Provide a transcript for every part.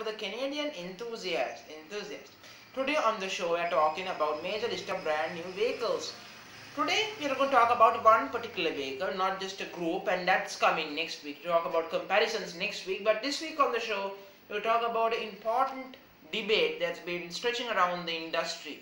to the Canadian enthusiast. Today on the show we are talking about major list of brand new vehicles. Today we are going to talk about one particular vehicle, not just a group, and that's coming next week. We'll talk about comparisons next week, but this week on the show we'll talk about an important debate that's been stretching around the industry,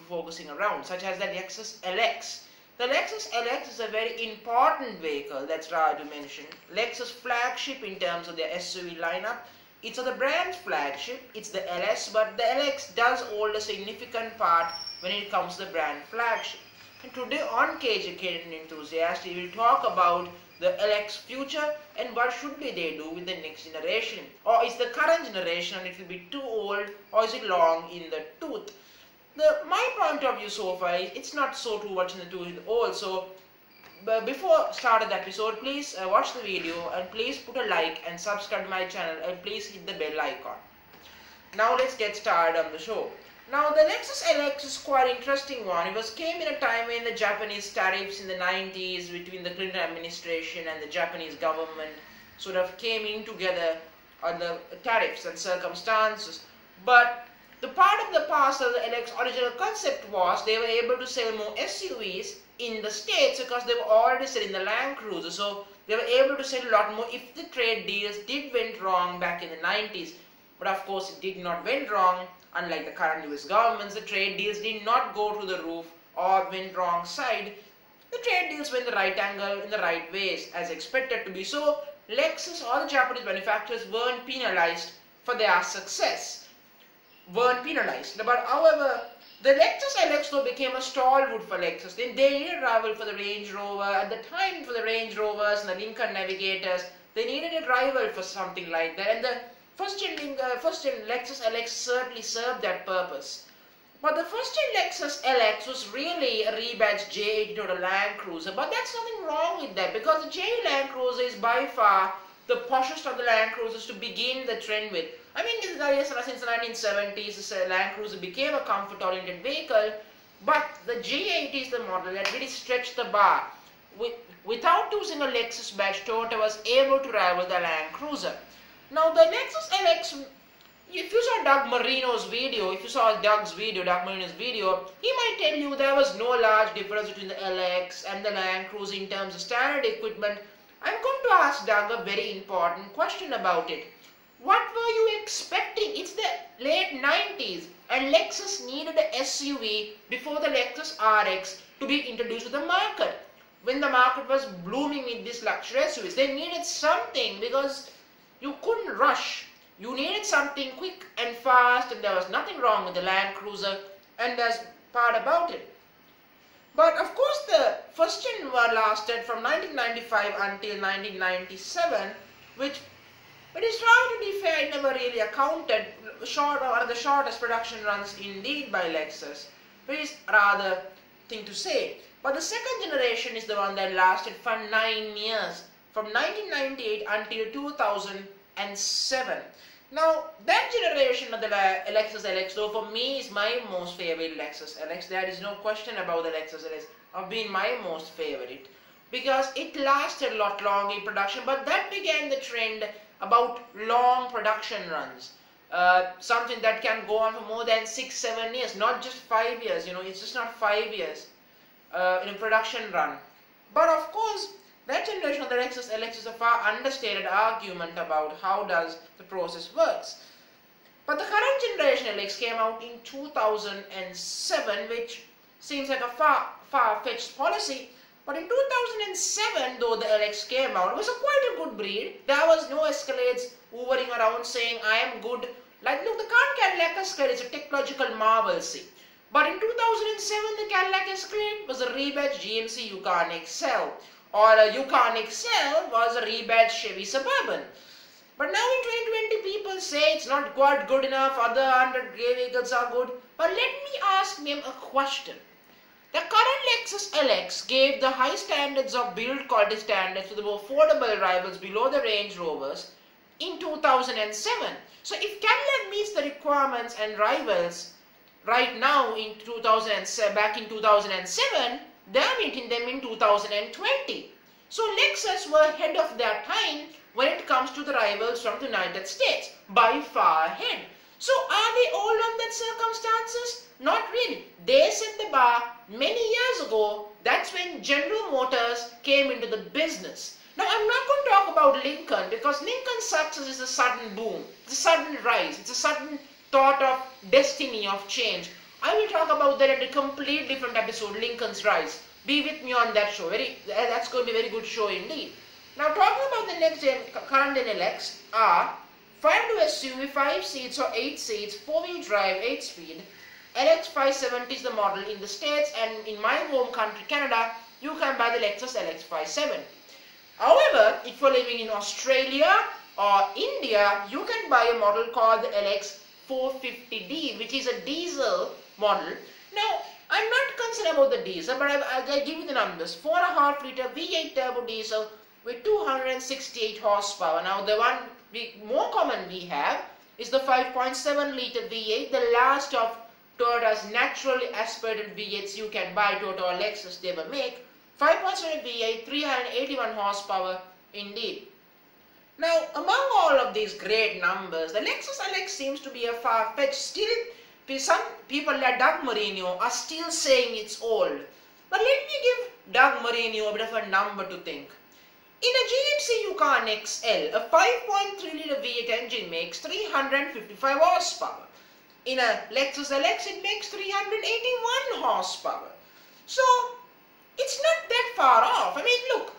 focusing around, such as the Lexus LX. The Lexus LX is a very important vehicle, that's right to mention. Lexus flagship in terms of their SUV lineup. It's the brand's flagship, it's the LS, but the LX does hold a significant part when it comes to the brand flagship. And today on Canadian Enthusiast, we will talk about the LX future and what should they do with the next generation. Or is the current generation a little bit too old, or is it long in the tooth? My point of view so far is it's not so too much in the tooth old. So before starting the episode, please watch the video and please put a like and subscribe to my channel and please hit the bell icon. Now let's get started on the show. Now the Lexus LX is quite an interesting one. It came in a time when the Japanese tariffs in the 90s between the Clinton administration and the Japanese government sort of came in together on the tariffs and circumstances. But the part of the past of the LX original concept was they were able to sell more SUVs in the States because they were already selling the Land Cruiser. So they were able to sell a lot more if the trade deals went wrong back in the 90s. But of course it did not went wrong. Unlike the current US governments, the trade deals did not go to the roof or went wrong side. The trade deals went the right angle in the right ways as expected to be. So Lexus or the Japanese manufacturers weren't penalized for their success. But however, the Lexus LX though became a stalwart for Lexus. They needed a rival for the Range Rover. At the time for the Range Rovers and the Lincoln Navigators, they needed a rival for something like that. And the first gen Lexus LX certainly served that purpose. But the first gen Lexus LX was really a rebadged J80 to the Land Cruiser. But that's nothing wrong with that because the J Land Cruiser is by far the poshest of the Land Cruisers to begin the trend with. I mean, since the 1970s, the Land Cruiser became a comfort-oriented vehicle, but the J80 is the model that really stretched the bar. Without using a Lexus badge, Toyota was able to rival the Land Cruiser. Now, the Lexus LX, if you saw Doug Marino's video, he might tell you there was no large difference between the LX and the Land Cruiser in terms of standard equipment. I'm going to ask Doug a very important question about it. What were you expecting? It's the late 90s and Lexus needed an SUV before the Lexus RX to be introduced to the market. When the market was blooming with these luxury SUVs, they needed something because you couldn't rush. You needed something quick and fast, and there was nothing wrong with the Land Cruiser, and there's part about it. But of course the first gen lasted from 1995 until 1997, which it is trying to be fair, it never really accounted one of the shortest production runs indeed by Lexus, which is rather thing to say. But the second generation is the one that lasted for 9 years, from 1998 until 2007. Now that generation of the Lexus LX though for me is my most favorite Lexus LX. There is no question about the Lexus LX of being my most favorite because it lasted a lot longer in production, but that began the trend about long production runs. Something that can go on for more than 6-7 years, not just 5 years, it's just not 5 years in a production run. But of course, that generation of the Lexus LX is a far understated argument about how does the process works. But the current generation LX came out in 2007, which seems like a far-fetched policy. But in 2007, though the LX came out, it was quite a good breed. There was no Escalades hovering around saying, I am good. Like, look, the current Cadillac Escalade is a technological marvel, see. But in 2007, the Cadillac Escalade was a rebadged GMC Yukon XL. Or a Yukon XL was a rebadged Chevy Suburban. But now in 2020, people say it's not quite good enough, other 100 vehicles are good. But let me ask them a question. The current Lexus LX gave the high standards of build quality standards to the more affordable rivals below the Range Rovers in 2007. So if Cadillac meets the requirements and rivals right now in 2007, back in 2007, they are meeting them in 2020. So Lexus were ahead of their time when it comes comes to the rivals from the United States by far ahead. So are they all on that circumstances? Not really. They set the bar many years ago. That's when General Motors came into the business. Now I'm not going to talk about Lincoln because Lincoln's success is a sudden boom. It's a sudden rise. It's a sudden thought of destiny of change. I will talk about that at a complete different episode, Lincoln's rise. Be with me on that show. That's going to be a very good show indeed. Now talking about the next gen current gen LX are 5-door SUV, 5 seats or 8 seats, 4-wheel drive, 8-speed. LX 570 is the model in the States, and in my home country Canada, you can buy the Lexus LX 570. However, if you're living in Australia or India, you can buy a model called the LX 450D, which is a diesel model. Now, I'm not concerned about the diesel, but I'll give you the numbers. 4.5 liter V8 turbo diesel with 268 horsepower. Now, the one more common we have is the 5.7 liter V8, the last of Toyota's naturally aspirated V8s you can buy, Toyota or Lexus, they will make. 5.7 V8, 381 horsepower indeed. Now, among all of these great numbers, the Lexus LX seems to be a far-fetched. Still, some people like Doug Marino are still saying it's old. But let me give Doug Marino a bit of a number to think. In a GMC Yukon XL, a 5.3 liter V8 engine makes 355 horsepower. In a Lexus LX, it makes 381 horsepower. So, it's not that far off. I mean, look,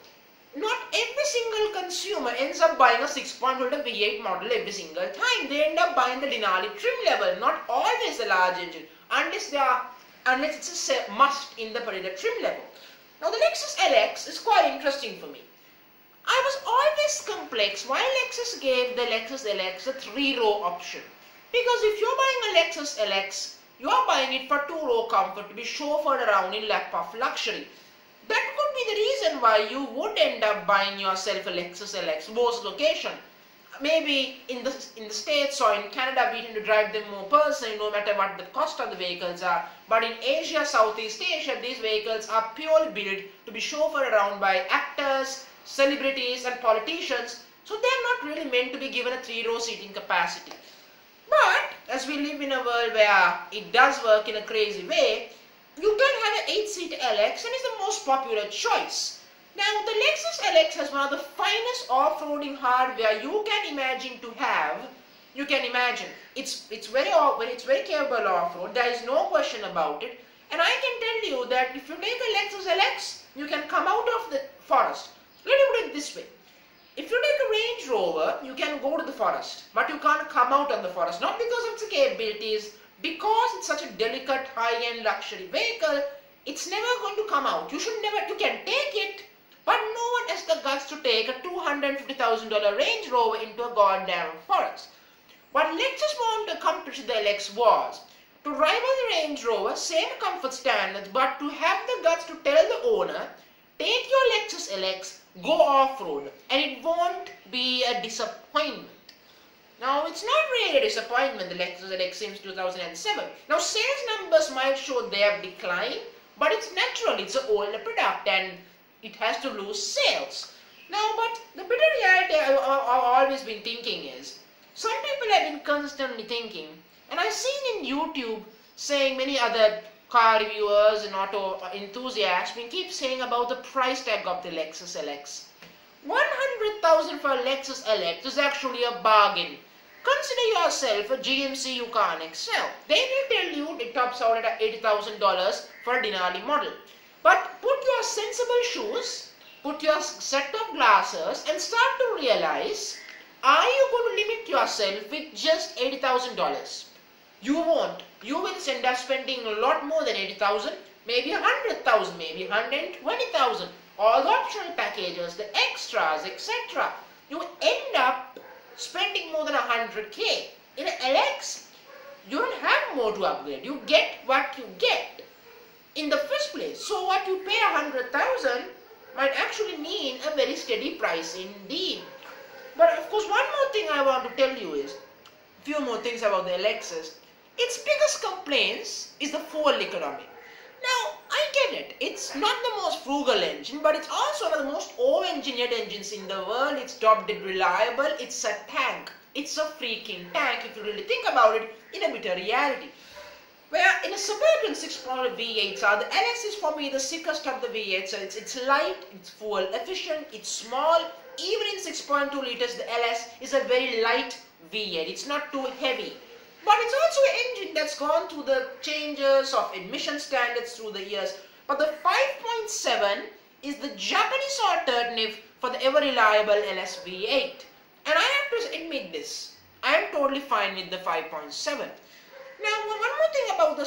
not every single consumer ends up buying a 6.0 liter V8 model every single time. They end up buying the Denali trim level, not always the large engine, unless it's a must in the particular trim level. Now, the Lexus LX is quite interesting for me. I was always complex why Lexus gave the Lexus LX a 3-row option. Because if you're buying a Lexus LX, you are buying it for 2-row comfort to be chauffeured around in lap of luxury. That could be the reason why you would end up buying yourself a Lexus LX most location. Maybe in the States or in Canada we tend to drive them more personally no matter what the cost of the vehicles are. But in Asia, Southeast Asia, these vehicles are purely built to be chauffeured around by actors, celebrities and politicians. So they're not really meant to be given a 3-row seating capacity. But as we live in a world where it does work in a crazy way, you can have an 8-seat LX and it's the most popular choice. Now the Lexus LX has one of the finest off-roading hardware you can imagine to have. You can imagine. It's very capable off-road. There is no question about it. And I can tell you that if you take a Lexus LX, you can come out of the forest. Let me put it this way. If you take a Range Rover, you can go to the forest, but you can't come out of the forest. Not because of its capabilities, because it's such a delicate, high-end luxury vehicle, it's never going to come out. You can take it, but no one has the guts to take a $250,000 Range Rover into a goddamn forest. What Lexus wanted to accomplish with the LX was to rival the Range Rover, same comfort standards, but to have the guts to tell the owner, take your Lexus LX, go off-road, and it won't be a disappointment. Now, it's not really a disappointment, the Lexus LX since 2007. Now, sales numbers might show they have declined, but it's natural, it's an older product and it has to lose sales. Now, but the bitter reality I've always been thinking is, some people have been constantly thinking, and I've seen in YouTube saying many other car reviewers and auto enthusiasts keep saying about the price tag of the Lexus LX. $100,000 for a Lexus LX is actually a bargain. Consider yourself a GMC Yukon XL. They will tell you it tops out at $80,000 for a Denali model. But put your sensible shoes, put your set of glasses and start to realize, are you going to limit yourself with just $80,000? You won't. You will end up spending a lot more than $80,000, maybe $100,000, maybe $120,000. All the optional packages, the extras, etc. You end up spending more than $100K. In an LX, you don't have more to upgrade. You get what you get in the first place. So what you pay $100,000 might actually mean a very steady price indeed. But of course, one more thing I want to tell you is, a few more things about the LXs. Its biggest complaints is the fuel economy. Now, I get it. It's not the most frugal engine, but it's also one of the most over-engineered engines in the world. It's top-dead reliable. It's a tank. It's a freaking tank if you really think about it in a bit of reality. Where in a suburban 6.0 V8, the LX is for me the sickest of the V8. So it's light, it's fuel efficient, it's small. Even in 6.2 liters, the LS is a very light V8. It's not too heavy. But it's also an engine that's gone through the changes of emission standards through the years. But the 5.7 is the Japanese alternative for the ever-reliable LS V8. And I have to admit this. I am totally fine with the 5.7. Now, one more thing about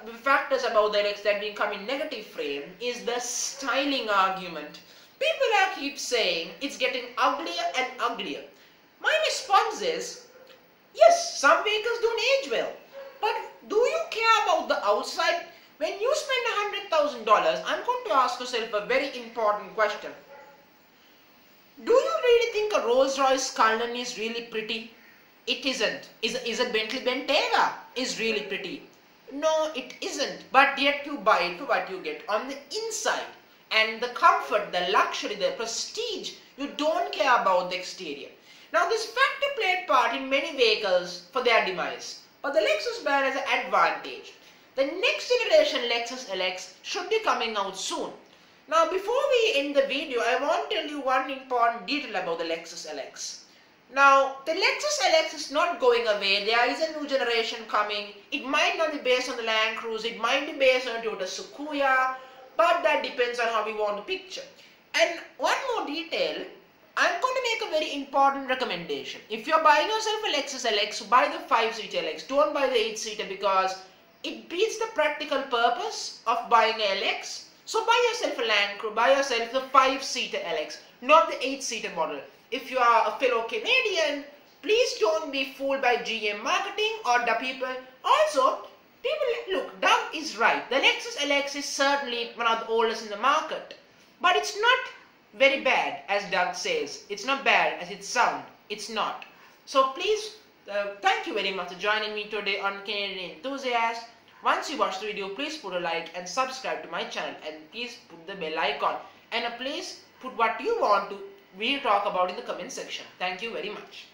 the factors about the LX that become in negative frame is the styling argument. People keep saying it's getting uglier and uglier. My response is, yes, some vehicles don't age well. But do you care about the outside? When you spend $100,000, I'm going to ask yourself a very important question. Do you really think a Rolls-Royce Cullinan is really pretty? It isn't. Is a Bentley Bentayga is really pretty? No, it isn't. But yet you buy it for what you get on the inside. And the comfort, the luxury, the prestige, you don't care about the exterior. Now this factor played part in many vehicles for their demise. But the Lexus brand has an advantage. The next generation Lexus LX should be coming out soon. Now before we end the video, I want to tell you one important detail about the Lexus LX. Now, the Lexus LX is not going away. There is a new generation coming. It might not be based on the Land Cruiser. It might be based on Toyota Sequoia. But that depends on how we want to picture. And one more detail. I'm going to make a very important recommendation. If you're buying yourself a Lexus LX, buy the 5-seater LX. Don't buy the 8-seater because it beats the practical purpose of buying a LX. So buy yourself a Land Cruiser. Buy yourself the 5-seater LX, not the 8-seater model. If you are a fellow Canadian, please don't be fooled by GM marketing or the people. Also, people, look, Doug is right. The Lexus LX is certainly one of the oldest in the market. But it's not very bad, as Doug says. It's not bad as it sounds. It's not. So please, thank you very much for joining me today on Canadian Enthusiast. Once you watch the video, please put a like and subscribe to my channel. And please put the bell icon. And please put what you want to we talk about in the comment section. Thank you very much.